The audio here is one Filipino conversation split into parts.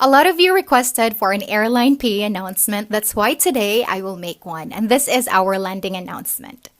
A lot of you requested for an airline pay announcement. That's why today I will make one. And this is our landing announcement.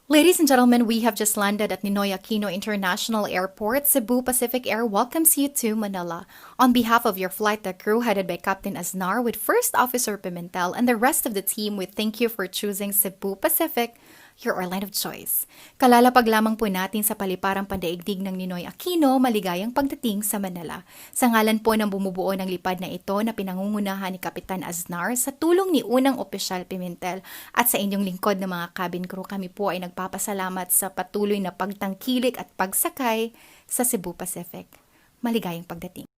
Ladies and gentlemen, we have just landed at Ninoy Aquino International Airport. Cebu Pacific Air welcomes you to Manila. On behalf of your flight the crew headed by Captain Aznar with First Officer Pimentel and the rest of the team, we thank you for choosing Cebu Pacific, your airline of choice. Kalalapag lamang po natin sa paliparang pandaigdig ng Ninoy Aquino, maligayang pagdating sa Manila. Sa ngalan po ng bumubuo ng lipad na ito na pinangungunahan ni Kapitan Aznar, sa tulong ni Unang Opisyal Pimentel at sa inyong lingkod na mga cabin crew, kami po ay nagpapasalamat sa patuloy na pagtangkilik at pagsakay sa Cebu Pacific. Maligayang pagdating.